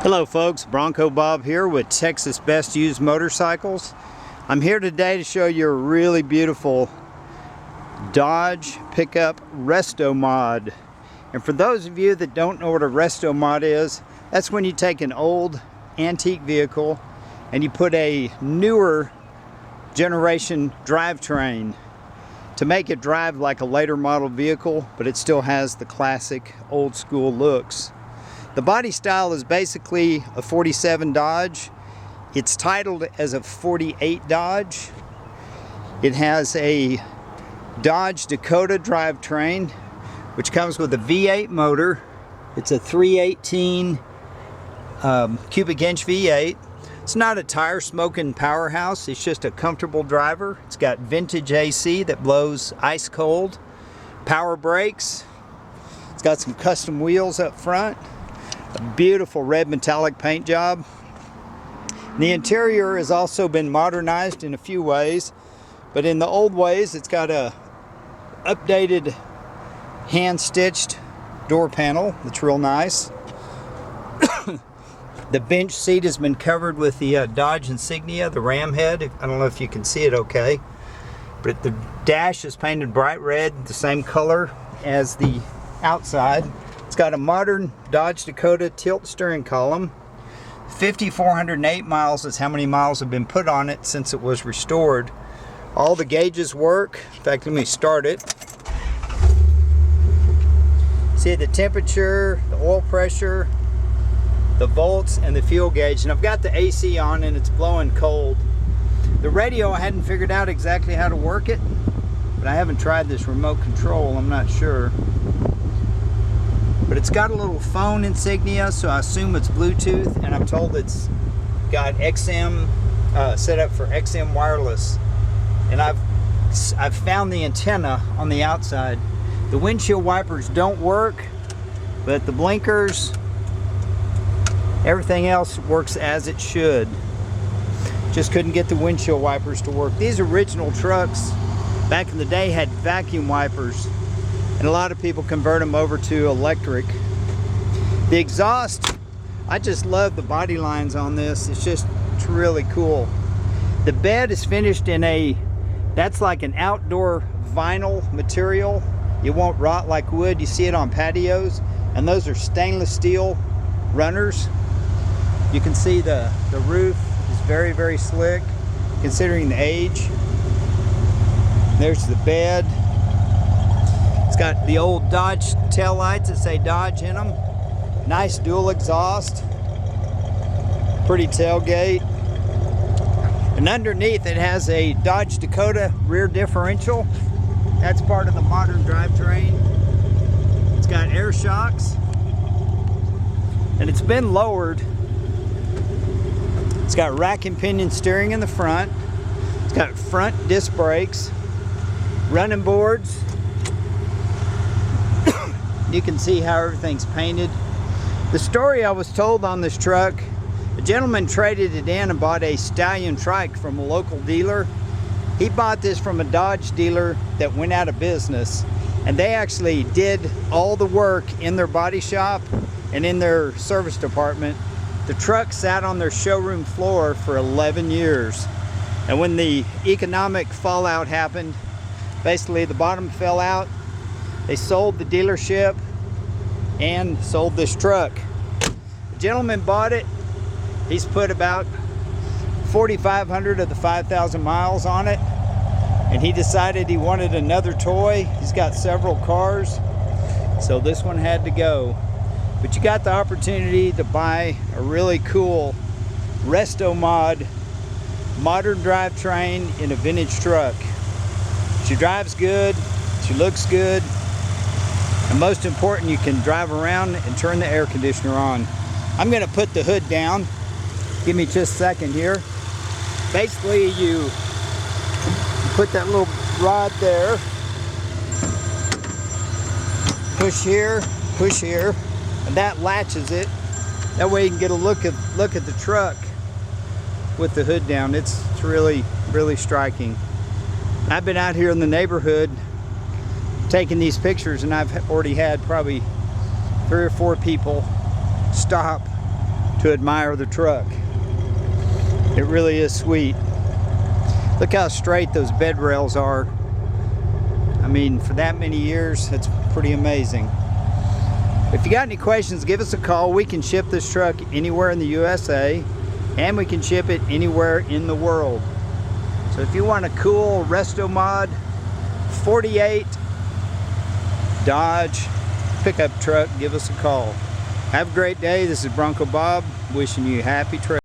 Hello folks, Bronco Bob here with Texas Best Used Motorcycles. I'm here today to show you a really beautiful Dodge pickup Restomod. And for those of you that don't know what a Restomod is, that's when you take an old antique vehicle and you put a newer generation drivetrain to make it drive like a later model vehicle, but it still has the classic old school looks. The body style is basically a 47 Dodge. It's titled as a 48 Dodge. It has a Dodge Dakota drivetrain, which comes with a V8 motor. It's a 318 cubic inch V8. It's not a tire smoking powerhouse, it's just a comfortable driver. It's got vintage AC that blows ice cold, power brakes. It's got some custom wheels up front. A beautiful red metallic paint job. The interior has also been modernized in a few ways, but in the old ways it's got a updated hand-stitched door panel that's real nice. The bench seat has been covered with the Dodge insignia, the ram head. I don't know if you can see it okay, but the dash is painted bright red, the same color as the outside. It's got a modern Dodge Dakota tilt steering column. 5,408 miles is how many miles have been put on it since it was restored. All the gauges work. In fact, let me start it. See the temperature, the oil pressure, the volts, and the fuel gauge. And I've got the AC on and it's blowing cold. The radio, I hadn't figured out exactly how to work it, but I haven't tried this remote control. I'm not sure. But it's got a little phone insignia, so I assume it's Bluetooth, and I'm told it's got XM set up for XM wireless. And I've found the antenna on the outside. The windshield wipers don't work, but the blinkers, everything else works as it should. Just couldn't get the windshield wipers to work. These original trucks back in the day had vacuum wipers, and a lot of people convert them over to electric. The exhaust, I just love the body lines on this. It's really cool. The bed is finished in that's like an outdoor vinyl material. It won't rot like wood. You see it on patios, and those are stainless steel runners. You can see the roof is very, very slick considering the age. There's the bed. It's got the old Dodge tail lights that say Dodge in them. Nice dual exhaust. Pretty tailgate. And underneath it has a Dodge Dakota rear differential. That's part of the modern drivetrain. It's got air shocks. And it's been lowered. It's got rack and pinion steering in the front. It's got front disc brakes. Running boards. You can see how everything's painted. The story I was told on this truck, a gentleman traded it in and bought a Stallion trike from a local dealer. He bought this from a Dodge dealer that went out of business, and they actually did all the work in their body shop and in their service department. The truck sat on their showroom floor for 11 years. And when the economic fallout happened, basically the bottom fell out. They sold the dealership and sold this truck. The gentleman bought it. He's put about 4,500 of the 5,000 miles on it, and he decided he wanted another toy. He's got several cars, so this one had to go. But you got the opportunity to buy a really cool Restomod modern drivetrain in a vintage truck. She drives good, she looks good, and most important, you can drive around and turn the air conditioner on. I'm going to put the hood down. Give me just a second here. Basically, you put that little rod there, push here, and that latches it. That way you can get a look at the truck with the hood down. It's really, really striking. I've been out here in the neighborhood taking these pictures, and I've already had probably 3 or 4 people stop to to admire the truck. It really is sweet. Look how straight those bed rails are. I mean, for that many years, it's pretty amazing. If you got any questions, give us a call. We can ship this truck anywhere in the USA, and we can ship it anywhere in the world. So if you want a cool Restomod 48 Dodge pickup truck, give us a call. Have a great day. This is Bronco Bob wishing you happy trails.